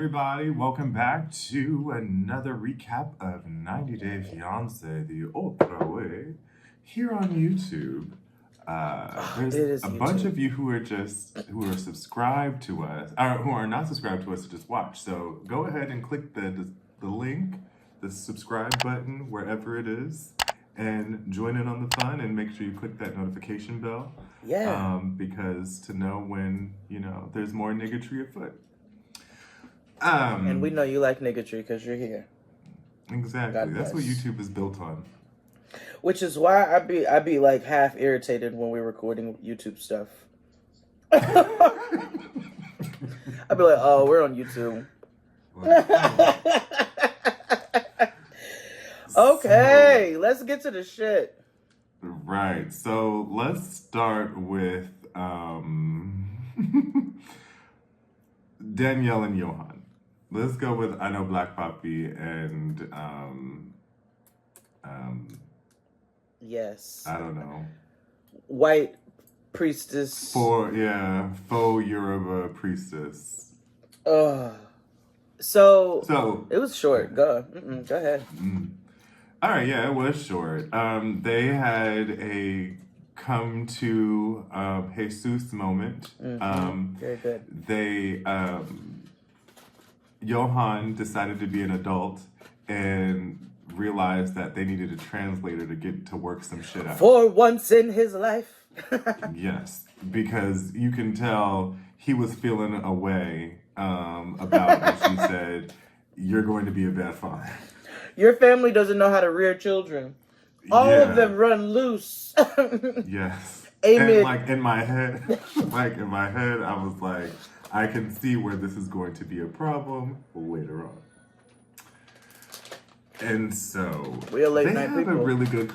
everybody. Welcome back to another recap of 90 Day Fiancé, the Otra Way, here on YouTube. There's a bunch of you who are subscribed to us, or who are not subscribed to us to just watch. So go ahead and click the link, the subscribe button, wherever it is, and join in on the fun, and make sure you click that notification bell. Yeah. Because to know when, there's more niggatry afoot. And we know you like niggatry because you're here. Exactly. That's what YouTube is built on. Which is why I be like half irritated when we're recording YouTube stuff. I'd be like, oh, we're on YouTube. Okay, let's get to the shit. Right. So let's start with Daniele and Yohan. Let's go with I Know Black Poppy and yes. I don't know. White priestess. Faux Yoruba priestess. So it was short. Go ahead. All right, yeah, it was short. They had a come to Jesus moment. Very good. They Yohan decided to be an adult and realized that they needed a translator to get to work some shit out. For once in his life. Yes, because you can tell he was feeling a way about when she said, "You're going to be a bad father. Your family doesn't know how to rear children. All of them run loose." Yes. Amen. And in my head, I was like, I can see where this is going to be a problem later on. And so we are late they night have people. a really good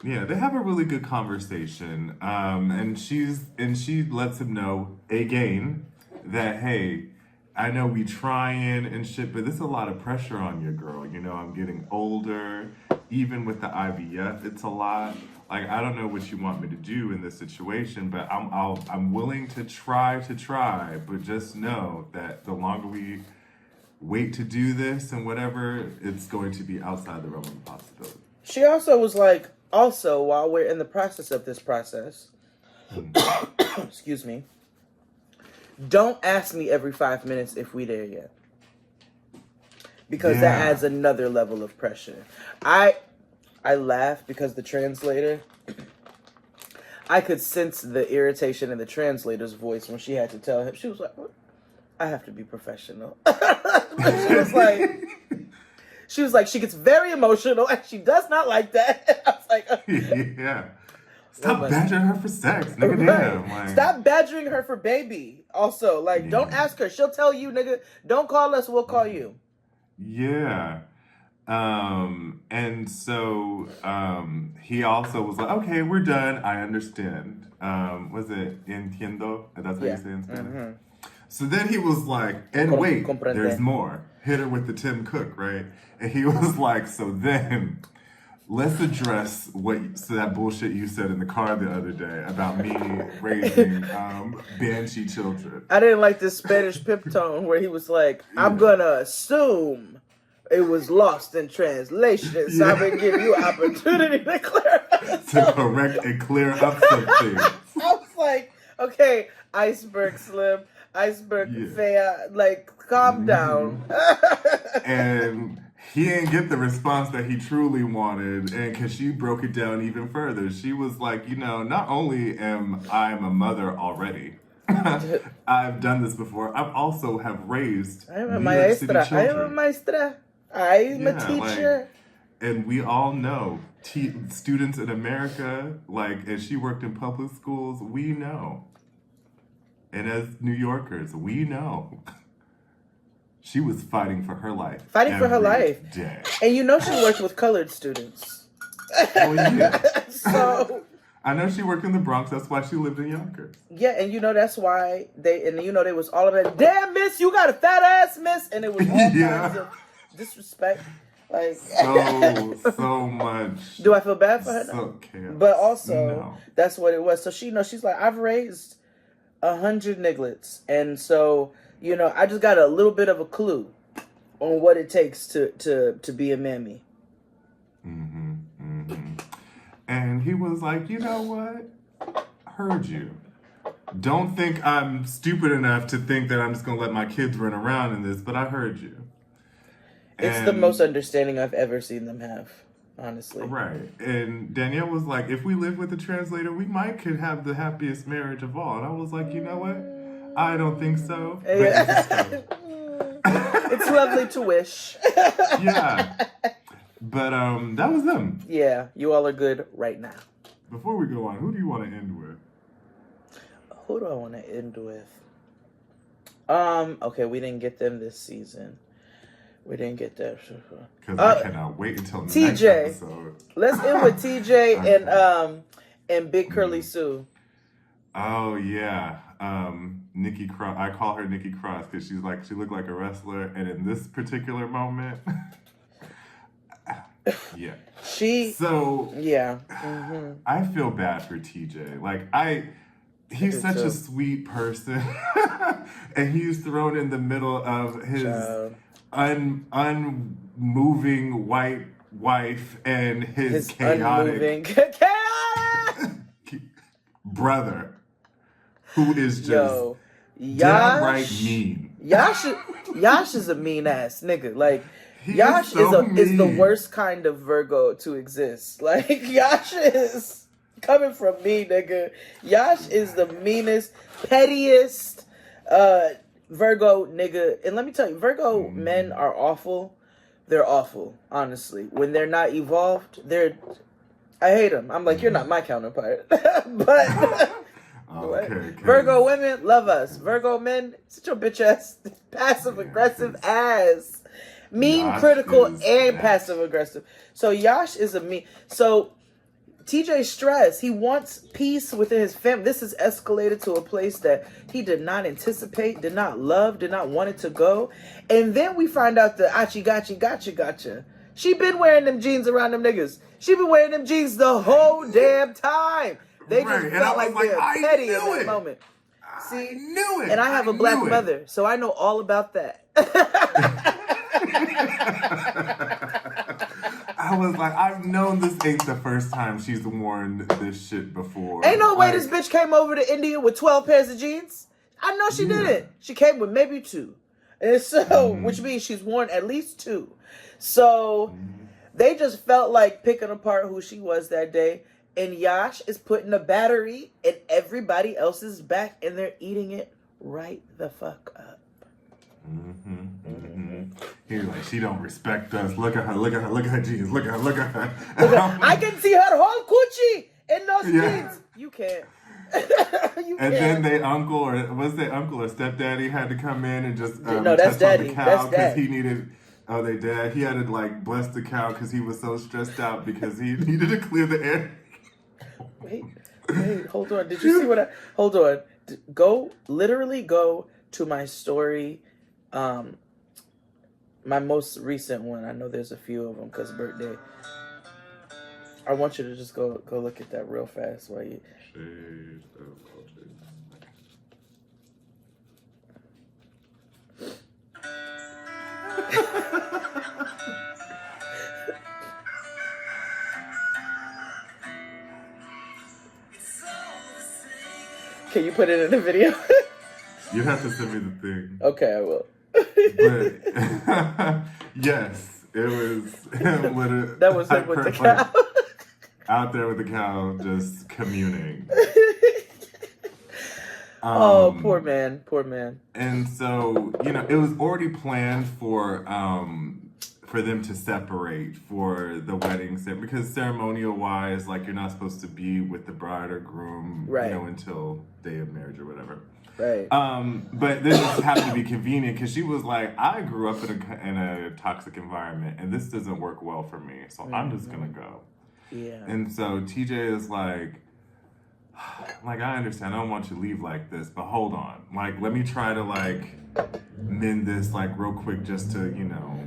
they have a really good conversation. And she lets him know again that, hey, I know we trying and shit, but there's a lot of pressure on you, girl. I'm getting older. Even with the IVF, it's a lot. Like, I don't know what you want me to do in this situation, but I'm willing to try, but just know that the longer we wait to do this and whatever, it's going to be outside the realm of possibility. She also was like, while we're in the process of this process, excuse me, don't ask me every 5 minutes if we there yet. Because that adds another level of pressure. I laughed because the translator, I could sense the irritation in the translator's voice when she had to tell him. She was like, I have to be professional. she was like, she gets very emotional and she does not like that. I was like, yeah. Stop badgering her for sex, nigga. Right. Damn. Stop badgering her for baby. Also, don't ask her. She'll tell you, nigga, don't call us, we'll call you. Yeah. And so he also was like, okay, we're done. I understand. Was it entiendo? That's how you say it in Spanish. Mm-hmm. So then he was like, and wait, there's more. Hit her with the Tim Cook, right? And he was like, so then let's address that bullshit you said in the car the other day about me raising banshee children. I didn't like this Spanish pip tone where he was like, I'm gonna assume it was lost in translation, so I'm gonna give you opportunity to correct and clear up some things. I was like, okay, iceberg slim, iceberg fair, calm down. And he didn't get the response that he truly wanted, and because she broke it down even further. She was like, not only am I a mother already, I've done this before, I've also have raised I'm a New York City maestra. children. I am a maestra. I'm a teacher. And we all know, students in America, as she worked in public schools, we know. And as New Yorkers, we know. She was fighting for her life. Fighting for her life. Day. And she worked with colored students. Oh, yeah. So I know she worked in the Bronx. That's why she lived in Yonkers. Yeah, and that's why they was all about, damn, miss, you got a fat ass, miss. And it was all kinds of disrespect. So much. Do I feel bad for her? So chaos. But also, that's what it was. So she's like, I've raised 100 nigglets. And so You know, I just got a little bit of a clue on what it takes to be a mammy. Mm-hmm. Mm-hmm. And he was like, you know what? Heard you. Don't think I'm stupid enough to think that I'm just gonna let my kids run around in this, but I heard you. It's the most understanding I've ever seen them have, honestly. Right. And Danielle was like, if we live with a translator, we could have the happiest marriage of all. And I was like, you know what? I don't think so. Yeah. It's lovely to wish. Yeah. But that was them. Yeah, you all are good right now. Before we go on, who do you want to end with? Who do I want to end with? Okay, we didn't get them this season. We didn't get that. Because I cannot wait until TJ. next episode. Let's end with TJ and Big Curly Sue. Oh yeah. Nikki Cross. I call her Nikki Cross because she looked like a wrestler, and in this particular moment, yeah. Yeah. Mm-hmm. I feel bad for TJ. He's such a sweet person, and he's thrown in the middle of his unmoving white wife and his chaotic brother, who is just downright mean. Yash is a mean ass nigga. Like Yash is the worst kind of Virgo to exist. Like Yash is coming from me, nigga. Yash is the meanest, pettiest Virgo nigga. And let me tell you, Virgo men are awful. They're awful, honestly. When they're not evolved, I hate them. I'm like, you're not my counterpart. But okay. Virgo women love us. Virgo men, such a bitch ass, passive aggressive ass. Mean, Yash critical, and passive aggressive. So Yash is a mean. So TJ's stressed. He wants peace within his family. This has escalated to a place that he did not anticipate, did not love, did not want it to go. And then we find out that Achi gotcha. She been wearing them jeans around them niggas. She been wearing them jeans the whole damn time. They just felt like they're petty in that moment. See? I knew it. And I have a black mother, so I know all about that. I was like, I've known this ain't the first time she's worn this shit before. Ain't no way this bitch came over to India with 12 pairs of jeans. I know she didn't. She came with maybe 2. And so, which means she's worn at least 2. So, they just felt like picking apart who she was that day. And Yash is putting a battery in everybody else's back, and they're eating it right the fuck up. He's like, she don't respect us. Look at her jeans. Look at her. I can see her whole coochie in those jeans. You can't. Then their uncle or stepdaddy had to come in and just no, that's touch daddy. on the cow because he needed. Oh, they dad. He had to bless the cow because he was so stressed out because he needed to clear the air. Wait, hold on. Did you see hold on. Literally go to my story. My most recent one. I know there's a few of them because birthday. I want you to just go look at that real fast while you. Shades of culture. Can you put it in the video? You have to send me the thing. Okay, I will. But it was him with that was him with the cow. Out there with the cow, just communing. Oh, poor man. And so, it was already planned for them to separate for the wedding because ceremonial wise, you're not supposed to be with the bride or groom, until day of marriage or whatever. Right. But this just happened to be convenient because she was like, I grew up in a toxic environment and this doesn't work well for me. So I'm just going to go. Yeah. And so TJ is like, I understand. I don't want you to leave like this, but hold on. Let me try to mend this real quick just to,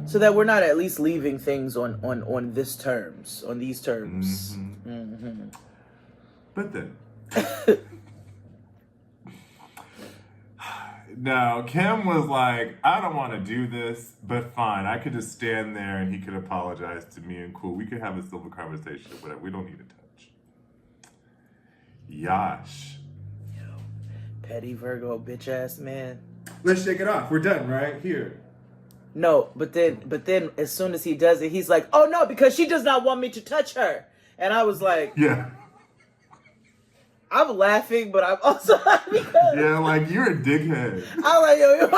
So that we're not at least leaving things on these terms. But then No, Kim was like, I don't want to do this, but fine. I could just stand there and he could apologize to me and cool. We could have a civil conversation or whatever. We don't need to touch. Yash. Yo, petty Virgo bitch ass man. Let's shake it off. We're done, right? Here. No, but then as soon as he does it, he's like, oh no, because she does not want me to touch her. And I was like, yeah. I'm laughing, but I'm also laughing because yeah, like you're a dickhead. I'm like, yo, you're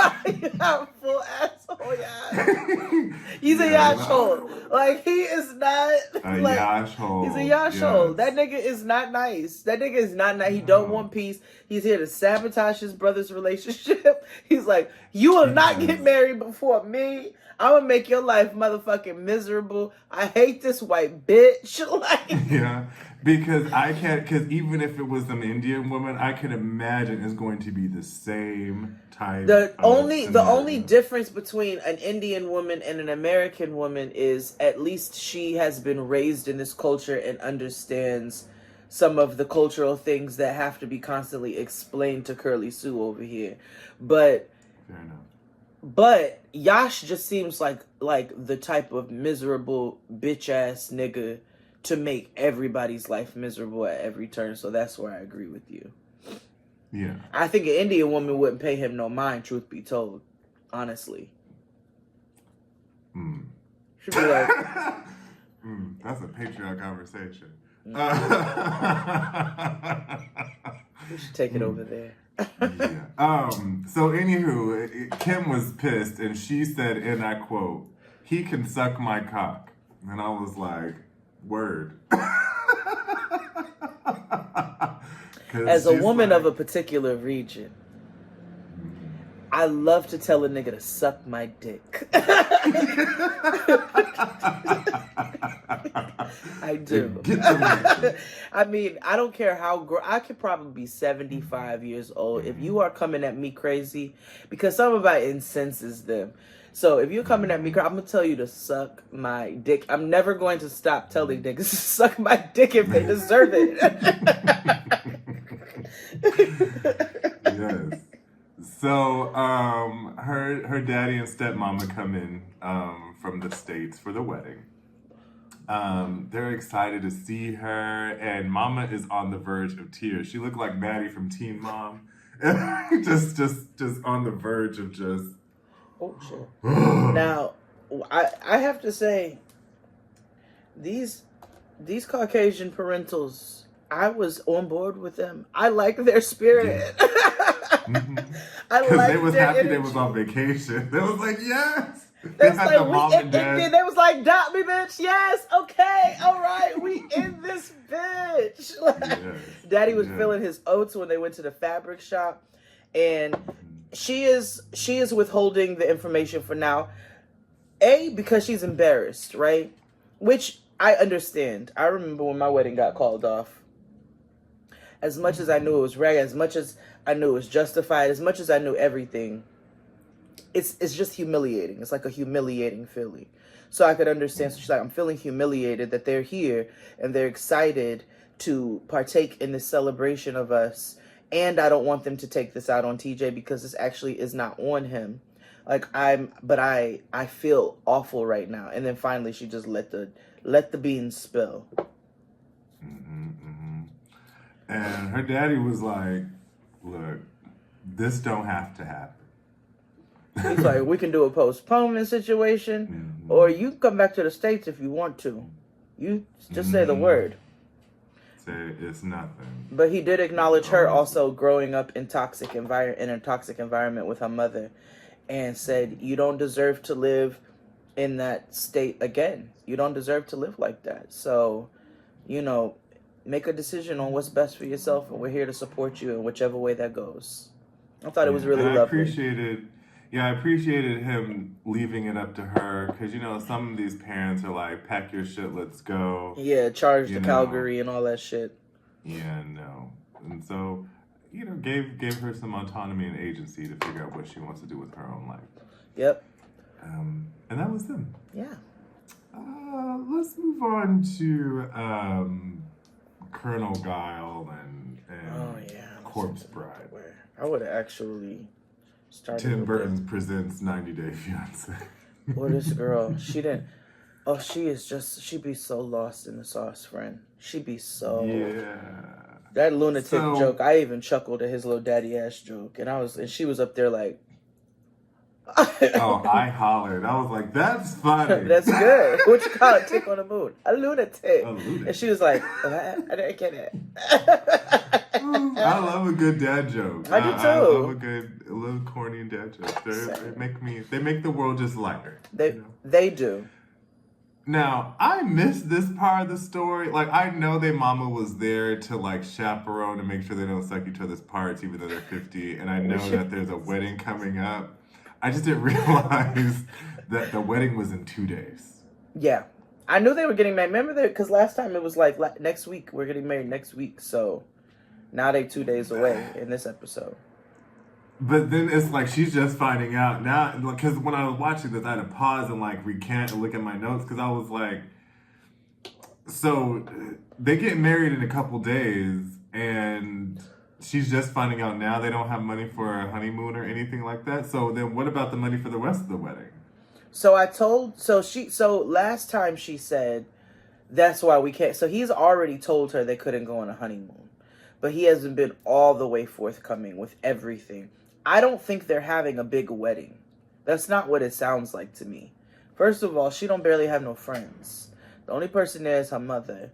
a full asshole, yeah. He's a yashhole. Like he is not a like, yashhole. He's a yashhole. Yes. That nigga is not nice. That nigga is not nice. He don't want peace. He's here to sabotage his brother's relationship. He's like, you will not get married before me. I'm gonna make your life motherfucking miserable. I hate this white bitch. Like, yeah, because I can't. Because even if it was some Indian woman, I can imagine it's going to be the same type. The only difference between an Indian woman and an American woman is at least she has been raised in this culture and understands some of the cultural things that have to be constantly explained to Curly Sue over here. But fair enough. But Yash just seems like the type of miserable bitch ass nigga to make everybody's life miserable at every turn. So that's where I agree with you. Yeah. I think an Indian woman wouldn't pay him no mind, truth be told. Honestly. Should be like that's a patriarch conversation. We should take it over there. yeah. So anywho, Kim was pissed and she said, and I quote, "He can suck my cock." And I was like, word. As a woman of a particular region, I love to tell a nigga to suck my dick. I do. I mean, I don't care how I could probably be 75 years old. If you are coming at me crazy, because some of it incenses them. So if you're coming at me crazy, I'm going to tell you to suck my dick. I'm never going to stop telling niggas to suck my dick if they deserve it. Yes. So, her daddy and stepmama come in from the States for the wedding. They're excited to see her, and Mama is on the verge of tears. She looked like Maddie from Teen Mom, just on the verge of just. Oh shit! Now, I have to say, these Caucasian parentals, I was on board with them. I like their spirit. Yeah. Mm-hmm. I like they was their happy energy. they was on vacation. They was like, yes. They was like, we in India. They was like, "Dot me, bitch." Yes, okay, all right, we in this bitch. Like, yes. Daddy was filling his oats when they went to the fabric shop, and she is withholding the information for now. Because she's embarrassed, right? Which I understand. I remember when my wedding got called off. As much as I knew it was right, as much as I knew it was justified, as much as I knew everything, it's just humiliating. It's like a humiliating feeling. So I could understand. So she's like, I'm feeling humiliated that they're here and they're excited to partake in this celebration of us. And I don't want them to take this out on TJ because this actually is not on him. Like I feel awful right now. And then finally she just let the beans spill. And her daddy was like, look, this don't have to happen. He's like, we can do a postponement situation, or you can come back to the States if you want to. You just say the word. Say it's nothing. But he did acknowledge her also growing up in a toxic environment with her mother, and said, you don't deserve to live in that state again. You don't deserve to live like that. So, make a decision on what's best for yourself, and we're here to support you in whichever way that goes. I thought it was really lovely. I appreciated him leaving it up to her, because, some of these parents are like, pack your shit, let's go. Yeah, charge to Calgary and all that shit. Yeah, no. And so, gave her some autonomy and agency to figure out what she wants to do with her own life. Yep. And that was them. Yeah. Let's move on to Colonel Guile and Corpse Bride. I would have actually Tim Burton presents 90 Day Fiance. Or this girl, she didn't. Oh, she be so lost in the sauce, friend. She be so. Yeah. That lunatic joke, I even chuckled at his little daddy Yash joke, and she was up there like. Oh, I hollered. I was like, "That's funny. That's good. What you call it? Tick on the moon. A lunatic." A lunatic. And she was like, "I didn't get it." I love a good dad joke. I do too. I love a little corny dad joke. They make the world just lighter. They do. Now, I missed this part of the story. Like, I know their mama was there to, like, chaperone and make sure they don't suck each other's parts even though they're 50. And I know that there's a wedding coming up. I just didn't realize that the wedding was in 2 days. Yeah. I knew they were getting married. Remember that? Because last time it was like next week. We're getting married next week. So now they 2 days away in this episode. But then it's like she's just finding out now. Because when I was watching this, I had to pause and like recant and look at my notes. Because I was like, so they get married in a couple days. And she's just finding out now they don't have money for a honeymoon or anything like that. So then what about the money for the rest of the wedding? So last time she said, that's why we can't. So he's already told her they couldn't go on a honeymoon. But he hasn't been all the way forthcoming with everything. I don't think they're having a big wedding. That's not what it sounds like to me. First of all, she don't barely have no friends. The only person there is her mother.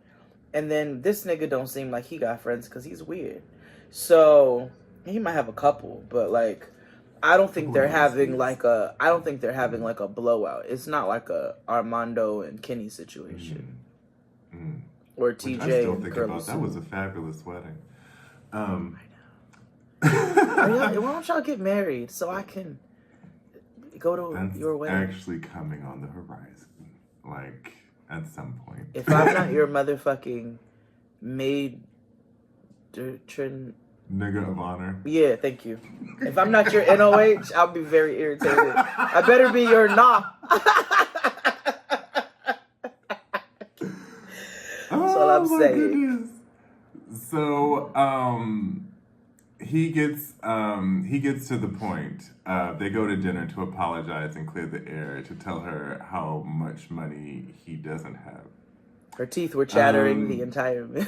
And then this nigga don't seem like he got friends because he's weird. So he might have a couple, but like I don't think they're having like a blowout. It's not like a Armando and Kenny situation. Or TJ. I still think about that was a fabulous wedding. I know. Why don't y'all get married so I can go to your wedding? Actually coming on the horizon, like at some point. If I'm not your motherfucking maid, nigga of honor. Yeah, thank you. If I'm not your NOH, I'll be very irritated. I better be your nah. That's all I'm saying. Goodness. So, he gets to the point. They go to dinner to apologize and clear the air to tell her how much money he doesn't have. Her teeth were chattering the entire meal.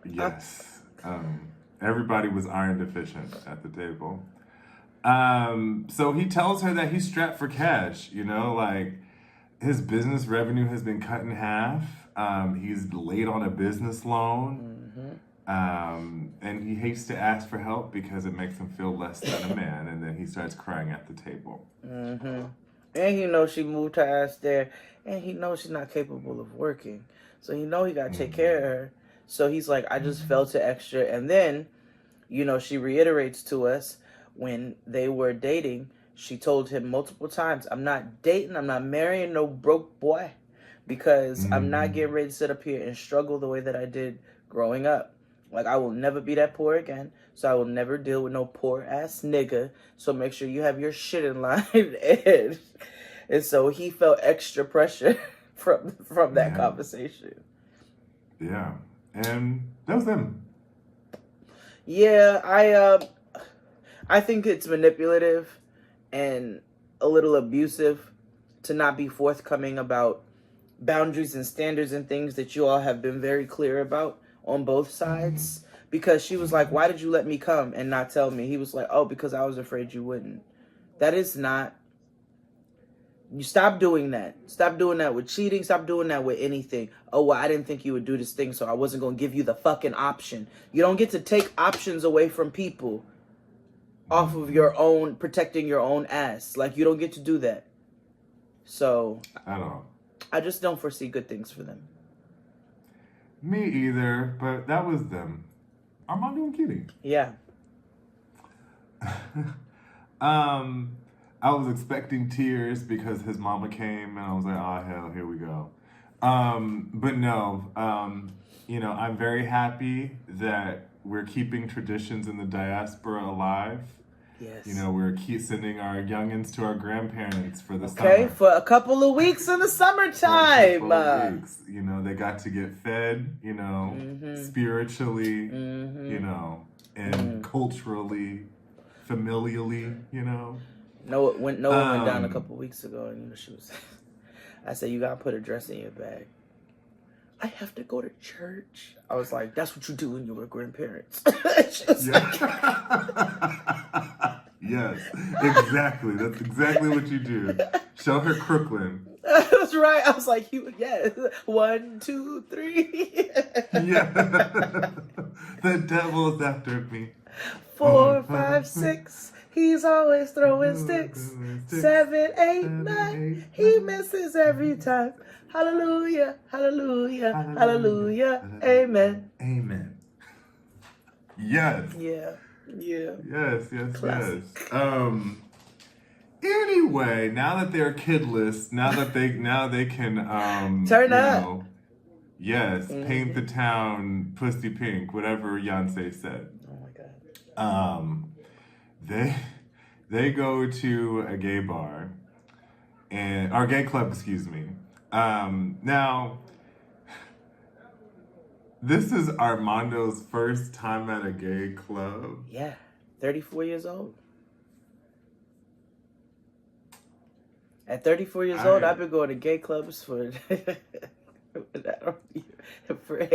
Yes. Everybody was iron deficient at the table. So he tells her that he's strapped for cash. You know, like his business revenue has been cut in half. He's late on a business loan. And he hates to ask for help because it makes him feel less than a man. And then he starts crying at the table. And he knows she moved her ass there. And he knows she's not capable of working. So he know he got to take care of her. So he's like, I just felt it extra. And then, you know, she reiterates to us when they were dating, she told him multiple times, I'm not dating, I'm not marrying no broke boy. Because I'm not getting ready to sit up here and struggle the way that I did growing up. Like, I will never be that poor again. So I will never deal with no poor ass nigga. So make sure you have your shit in line. And so he felt extra pressure from that conversation. Yeah. And that was them. Yeah, I think it's manipulative and a little abusive to not be forthcoming about boundaries and standards and things that you all have been very clear about on both sides. Because she was like, why did you let me come and not tell me? He was like, oh, because I was afraid you wouldn't. That is not... You stop doing that. Stop doing that with cheating. Stop doing that with anything. Oh, well, I didn't think you would do this thing, so I wasn't going to give you the fucking option. You don't get to take options away from people off of your own, protecting your own ass. Like, you don't get to do that. So, I don't. I just don't foresee good things for them. Me either, but that was them. Armando and Kitty. Yeah. I was expecting tears because his mama came, and I was like, oh, hell, here we go. But no, you know, I'm very happy that we're keeping traditions in the diaspora alive. Yes. You know, we're sending our youngins to our grandparents for the summer. Okay, for a couple of weeks in the summertime. For a couple of weeks. You know, they got to get fed, you know, spiritually, you know, and culturally. familially, you know. Noah went down a couple weeks ago, and she was. I said, "You gotta put a dress in your bag." I have to go to church. I was like, "That's what you do when you were grandparents." Yes, exactly. That's exactly what you do. Show her Crooklyn. That's right. I was like, yes. 1, 2, 3. Yeah. The devil's after me. 4, 5, 6. He's always throwing sticks. 7, 8, 9. He misses every time. Hallelujah, hallelujah, hallelujah. Amen. Amen. Yes. Yeah. Yes. Classic. Anyway, now that they're kidless, now they can turn up. Yes, paint the town pussy pink, whatever Fiancé said. Oh my God. They go to a gay bar or gay club, excuse me. Now this is Armando's first time at a gay club. Yeah, 34 years old. At 34 years old, I've been going to gay clubs for.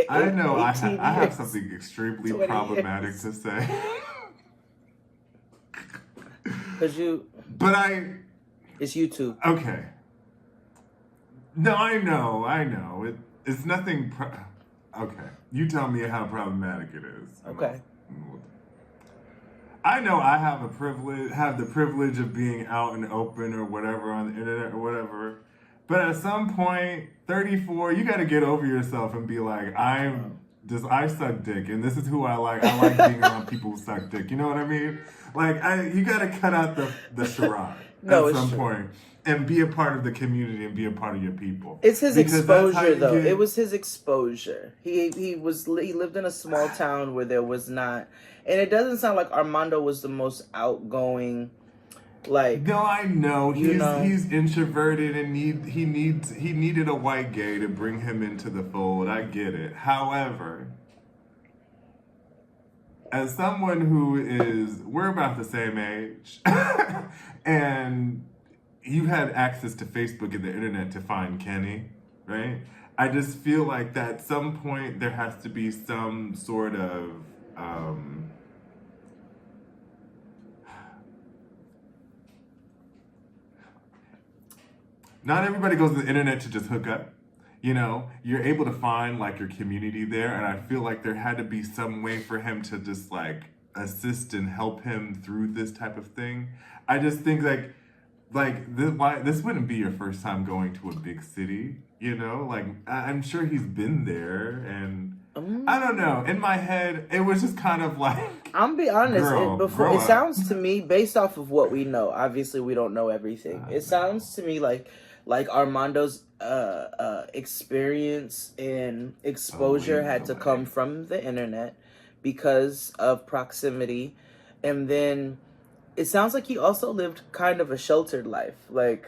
I know I have something extremely problematic to say. It's YouTube. Okay. No, I know. It's nothing. Okay, you tell me how problematic it is. Okay. I know I have the privilege of being out and open or whatever on the internet or whatever. But at some point, 34, you got to get over yourself and be like, I suck dick, and this is who I like. I like being around people who suck dick. You know what I mean? Like, you got to cut out the charade at some point and be a part of the community and be a part of your people. It's his exposure, though. It was his exposure. He lived in a small town where there was not, and it doesn't sound like Armando was the most outgoing. Like, no, I know he's introverted and he needed a white gay to bring him into the fold. I get it. However, as someone we're about the same age, and you had access to Facebook and the internet to find Kenny, right? I just feel like that at some point there has to be some sort of not everybody goes to the internet to just hook up. You know, you're able to find like your community there, and I feel like there had to be some way for him to just like assist and help him through this type of thing. I just think this wouldn't be your first time going to a big city, you know? Like, I'm sure he's been there, and I don't know. In my head, it was just kind of like, I'm be honest. It sounds to me, based off of what we know. Obviously, we don't know everything. It sounds to me like Armando's experience and exposure had to come from the internet because of proximity, and then it sounds like he also lived kind of a sheltered life. Like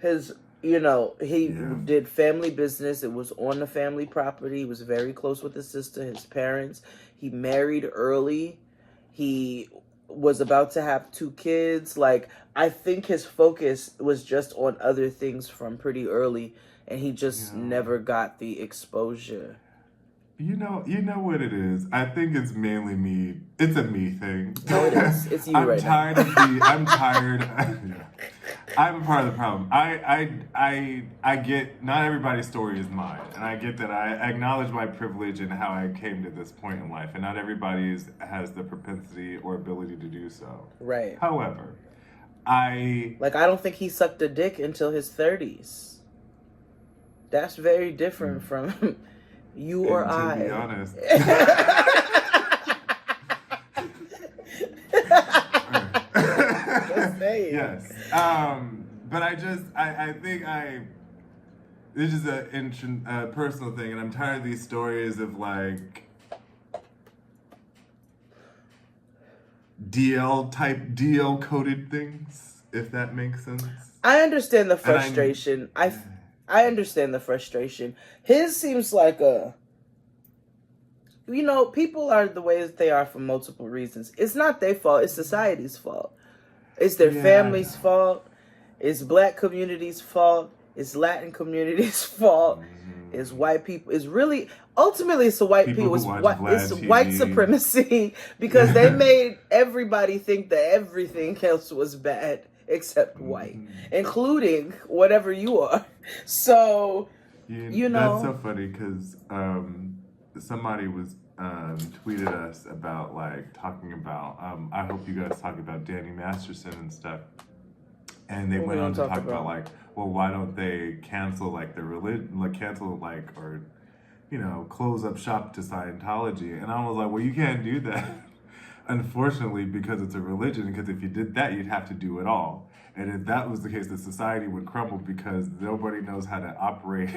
he did family business. It was on the family property. He was very close with his sister, his parents. He married early. He was about to have 2 kids. Like, I think his focus was just on other things from pretty early, and he just never got the exposure. You know what it is? I think it's mainly me. It's a me thing. No, it is. It's you right now. I'm tired. I'm a part of the problem. I get, not everybody's story is mine. And I get that. I acknowledge my privilege and how I came to this point in life. And not everybody has the propensity or ability to do so. Right. However, I don't think he sucked a dick until his 30s. That's very different from you or I. To be honest. Yes. But I think this is a personal thing, and I'm tired of these stories of like DL coded things, if that makes sense. I understand the frustration. I understand the frustration. His seems like you know, people are the way that they are for multiple reasons. It's not their fault. It's society's fault. It's their family's fault. It's black community's fault. It's Latin community's fault. It's white people. It's really, ultimately, it's the white people. It's white supremacy because they made everybody think that everything else was bad except white, including whatever you are. So, you know. That's so funny because somebody was tweeted us about like talking about, I hope you guys talk about Danny Masterson and stuff. And they went on to talk about like, well, why don't they cancel like the religion, like cancel like, or, you know, close up shop to Scientology. And I was like, well, you can't do that, unfortunately, because it's a religion. Because if you did that, you'd have to do it all. And if that was the case, the society would crumble because nobody knows how to operate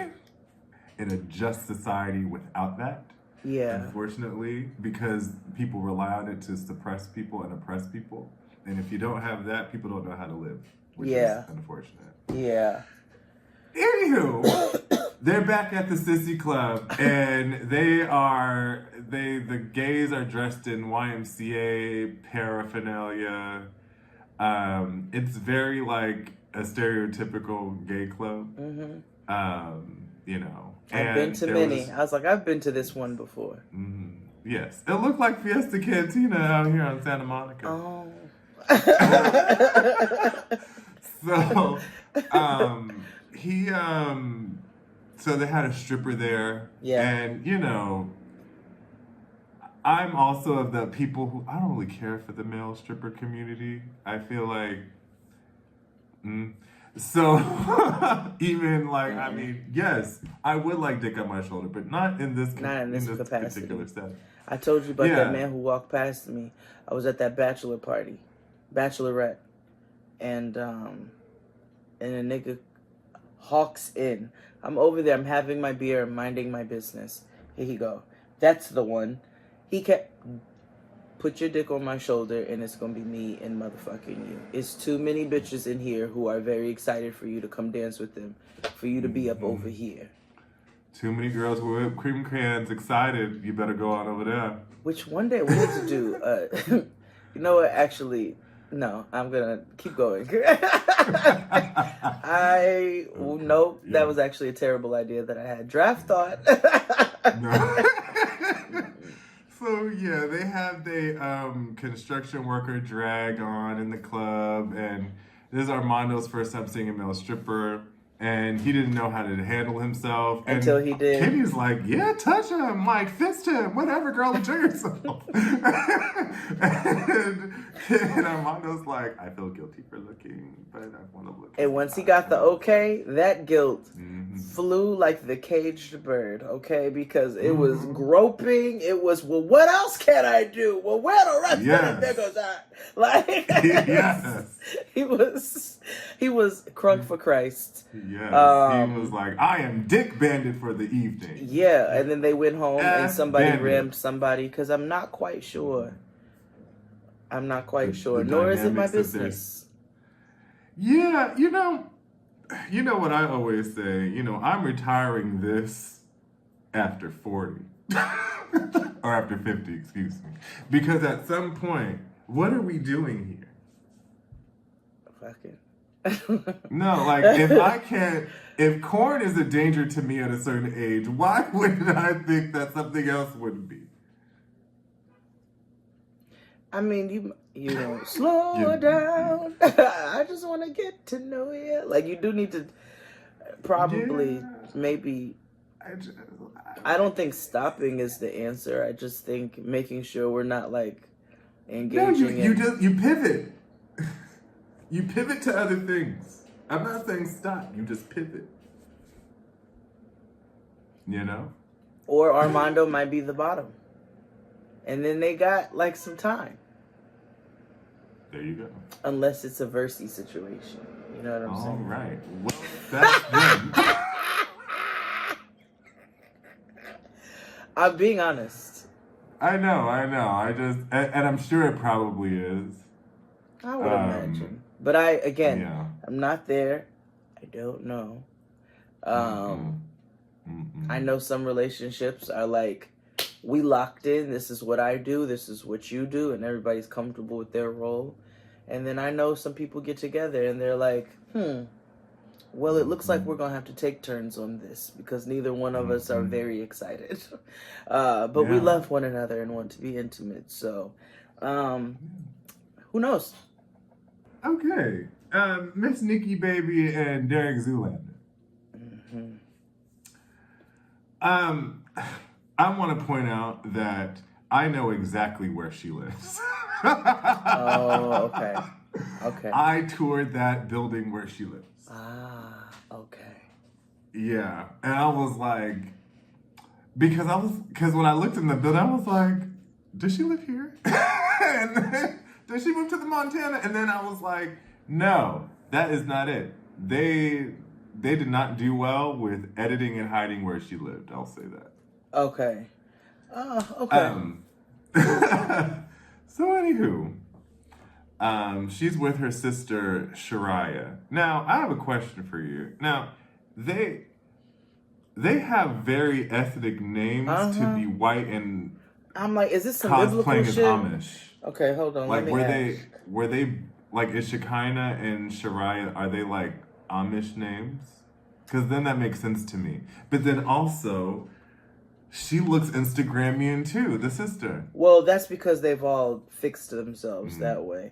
in a just society without that. Yeah. Unfortunately, because people rely on it to suppress people and oppress people. And if you don't have that, people don't know how to live. Which is unfortunate. Yeah. Anywho, they're back at the Sissy Club, and the gays are dressed in YMCA paraphernalia. It's very like a stereotypical gay club. You know. I've been to many. I was like, I've been to this one before. Yes. It looked like Fiesta Cantina out here on Santa Monica. Oh. So, so they had a stripper there. Yeah. And, you know, I'm also of the people who, I don't really care for the male stripper community. I feel like, so, even like, I mean, yes, I would like dick on my shoulder, but not in this capacity. Particular setting. I told you about that man who walked past me. I was at that bachelorette, and a nigga hawks in. I'm over there. I'm having my beer, minding my business. Here he go. That's the one. He kept, put your dick on my shoulder, and it's gonna be me and motherfucking you. It's too many bitches in here who are very excited for you to come dance with them, for you to be up over here. Too many girls with whipped cream cans excited. You better go on over there. Which one day we need to do. You know what? Actually, no. I'm gonna keep going. That was actually a terrible idea that I had. Draft thought. No. So yeah, they have the construction worker drag on in the club, and this is Armando's first time seeing a male stripper. And he didn't know how to handle himself. Until he did. Kenny's like, yeah, touch him, like, fist him, whatever, girl, enjoy yourself. and Armando's like, I feel guilty for looking, but I want to look. And once he got the okay, that guilt flew like the caged bird, okay? Because it was groping. It was, well, what else can I do? Well, where the rest of the niggas at? Like, he was crunk for Christ. Yes, he was like, I am Dick Bandit for the evening. Yeah, and then they went home and somebody rammed somebody, because I'm not quite sure. Nor is it my business. Yeah, you know what I always say, I'm retiring this after 40. Or after 50, excuse me. Because at some point, what are we doing here? Fucking. No, like, if corn is a danger to me at a certain age, why wouldn't I think that something else wouldn't be? I mean, you know, slow down. I just want to get to know you. Like, you do need to probably maybe. I don't think stopping is the answer. I just think making sure we're not like engaging. No, you pivot. You pivot to other things. I'm not saying stop. You just pivot. You know? Or Armando might be the bottom. And then they got like some time. There you go. Unless it's a Versi situation. You know what I'm saying? All right. Well, that's them. I'm being honest. I know. And I'm sure it probably is. I would imagine. But I'm not there. I don't know. I know some relationships are like we locked in. This is what I do. This is what you do. And everybody's comfortable with their role. And then I know some people get together and they're like, well, it looks like we're going to have to take turns on this because neither one of us are very excited. But we love one another and want to be intimate. So, who knows? Okay. Miss Nikki Baby and Derek Zoolander. I want to point out that I know exactly where she lives. Oh, okay. Okay. I toured that building where she lives. Ah, okay. Yeah. And I was like, because when I looked in the building, I was like, does she live here? And then, does she move to the Montana? And then I was like, no, that is not it. They did not do well with editing and hiding where she lived. I'll say that. Okay. Okay. So anywho, she's with her sister Shariah. Now, I have a question for you. Now, they have very ethnic names to be white and I'm like, is this some biblical cosplaying as shit? Amish. Okay, hold on. Like, let me ask. were they like, is Shekinah and Shariah, are they like Amish names? Because then that makes sense to me. But then also, she looks Instagramian too, the sister. Well, that's because they've all fixed themselves that way.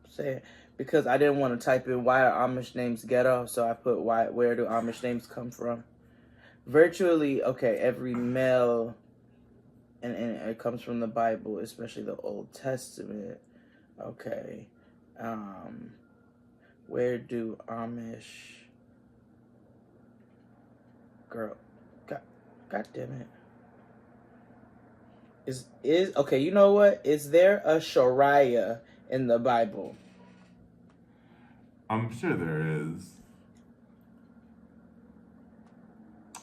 Say it. Because I didn't want to type in why are Amish names ghetto, so I put where do Amish names come from? Virtually, okay, every male, and it comes from the Bible, especially the Old Testament. Okay. Where do Amish... Girl, God damn it. Is okay, you know what? Is there a Shariah in the Bible? I'm sure there is.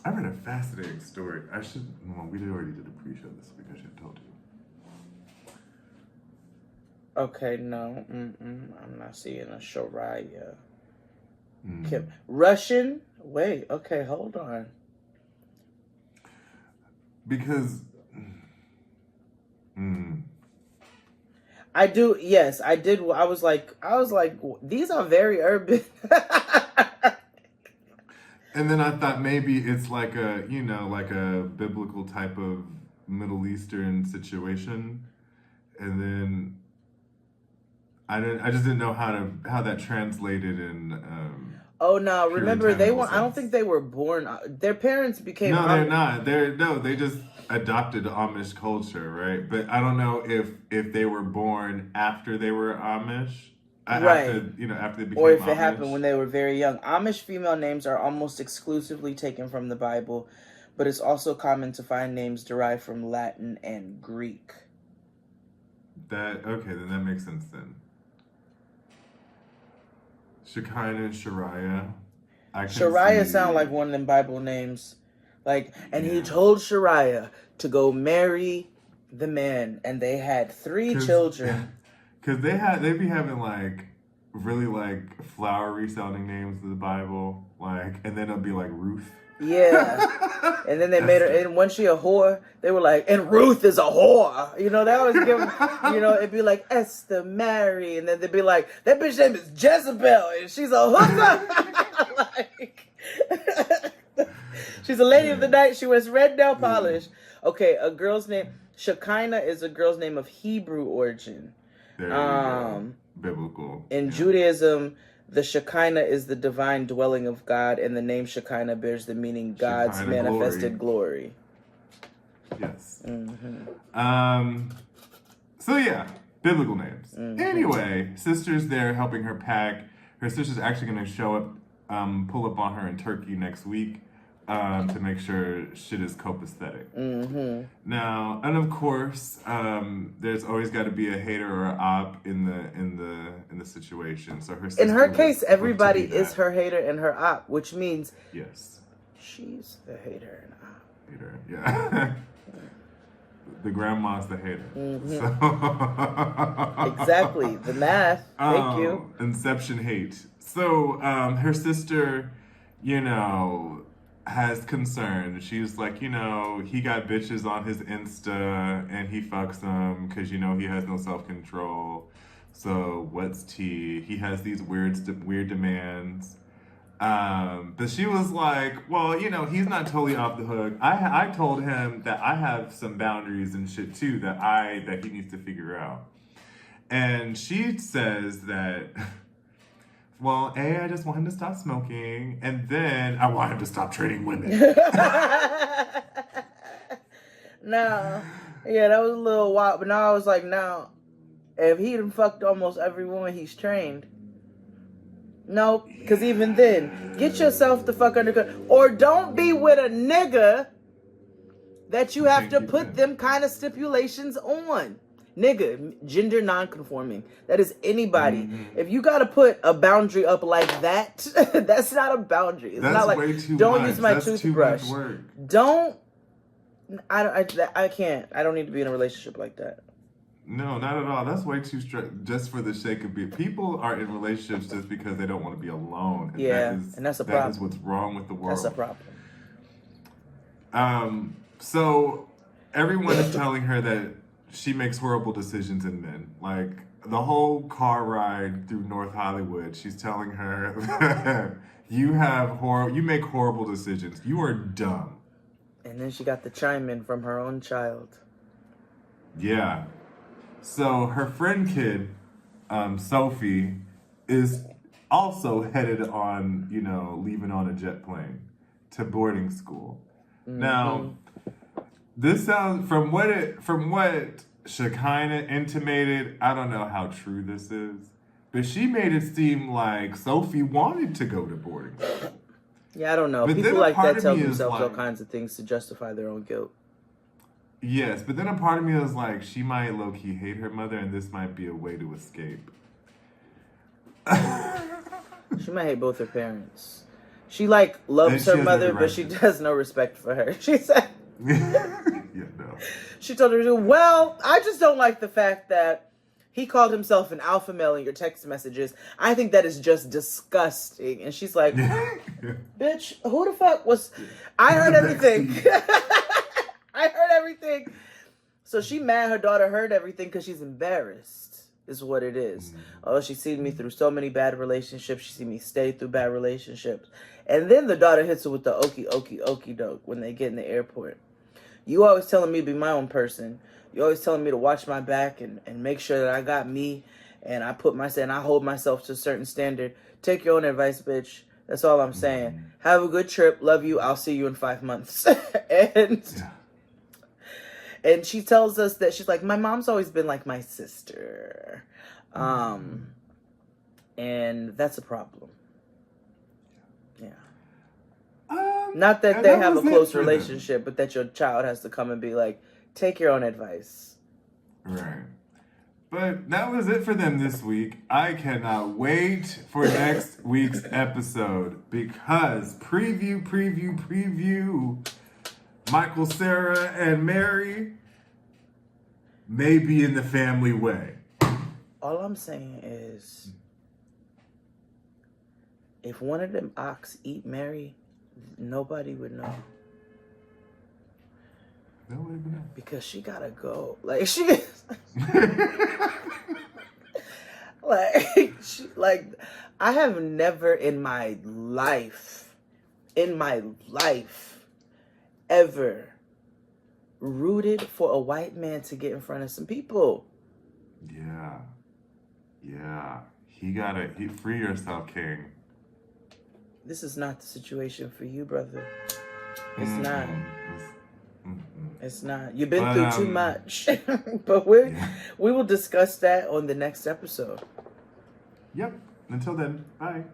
I read a fascinating story. We already did a pre-show this week. I should have told you. Okay, no. I'm not seeing a Shariah. Russian? Wait, okay, hold on. Because... I do, yes, I did. I was like, these are very urban. And then I thought maybe it's like a, like a biblical type of Middle Eastern situation. And then I just didn't know how that translated in oh no, remember I don't think they were born, their parents became they're not. They just adopted Amish culture, right? But I don't know if they were born after they were Amish. Right. After they became or if Amish. it happened when they were very young. Amish female names are almost exclusively taken from the Bible, but it's also common to find names derived from Latin and Greek. Then that makes sense then. Shekinah and Shariah. Shariah sound like one of them Bible names. He told Shariah to go marry the man, and they had 3 children. Because they be having really flowery sounding names in the Bible, and then it'll be like Ruth. Yeah. And then they made her, and when she a whore, they were like, and Ruth is a whore. That was given, it'd be like Esther Mary, and then they'd be like, that bitch name is Jezebel, and she's a hooker. She's a lady of the night. She wears red nail polish. Okay, a girl's name, Shekinah is a girl's name of Hebrew origin. There you go. Biblical. In Judaism, the Shekinah is the divine dwelling of God, and the name Shekinah bears the meaning God's Shekinah manifested glory. Yes. So yeah, biblical names. Anyway, sister's there helping her pack. Her sister's actually going to show up, pull up on her in Turkey next week. To make sure shit is copacetic. Now, and of course, there's always got to be a hater or a op in the situation. So her sister in her case, everybody is her hater and her op, which means yes, she's the hater and op. Hater, yeah. The grandma's the hater. So exactly, the math. Thank you. Inception hate. So her sister, has concern. She's like, you know, he got bitches on his Insta and he fucks them because, you know, he has no self-control. So what's tea? He has these weird demands. But she was like, well, you know, he's not totally off the hook. I told him that I have some boundaries and shit too that he needs to figure out. And she says that, well, I just want him to stop smoking, and then I want him to stop trading women. No. Yeah, that was a little wild. But now I was like, now, if he done fucked almost every woman he's trained, no, because even then, get yourself the fuck under control. Or don't be with a nigga that you have to put them kind of stipulations on. Nigga, gender non-conforming. That is anybody. Mm-hmm. If you got to put a boundary up like that, that's not a boundary. It's that's not like, way too don't much. use my that's toothbrush. Too much work. Don't. I can't. I don't need to be in a relationship like that. No, not at all. That's way too strict. Just for the sake of being. People are in relationships just because they don't want to be alone. And yeah, and that's a problem. That is what's wrong with the world. That's a problem. So everyone is telling her that she makes horrible decisions in men. Like the whole car ride through North Hollywood, she's telling her that you make horrible decisions. You are dumb. And then she got the chime in from her own child. Yeah. So her friend kid, Sophie, is also headed on, you know, leaving on a jet plane to boarding school. Mm-hmm. Now, this sounds from what Shekinah intimated. I don't know how true this is, but she made it seem like Sophie wanted to go to boarding school. Yeah, I don't know. But people like that tell themselves all kinds of things to justify their own guilt. Yes, but then a part of me was like, she might low-key hate her mother, and this might be a way to escape. She might hate both her parents. She like loves her mother, but she has no respect for her. She said. Yeah, no. She told her, well, I just don't like the fact that he called himself an alpha male in your text messages. I think that is just disgusting. And she's like, bitch, who the fuck was... I heard everything. I heard everything. So she mad her daughter heard everything because she's embarrassed, is what it is. Oh, she's seen me through so many bad relationships. She's seen me stay through bad relationships. And then the daughter hits her with the okie doke when they get in the airport. You always telling me to be my own person. You always telling me to watch my back and make sure that I got me and I hold myself to a certain standard. Take your own advice, bitch. That's all I'm saying. Have a good trip. Love you. I'll see you in 5 months. And she tells us that she's like, my mom's always been like my sister. And that's a problem. Yeah. Not that they have a close relationship, but that your child has to come and be like, take your own advice. Right. But that was it for them this week. I cannot wait for next week's episode because preview. Michael, Sarah, and Mary may be in the family way. All I'm saying is, if one of them ox eat Mary, nobody would know. Nobody would know. Because she gotta go. Like, I have never in my life, ever rooted for a white man to get in front of some people. Yeah. He free yourself, King. This is not the situation for you, brother. It's not. It's not. You've been through too much. But we will discuss that on the next episode. Yep. Until then, bye.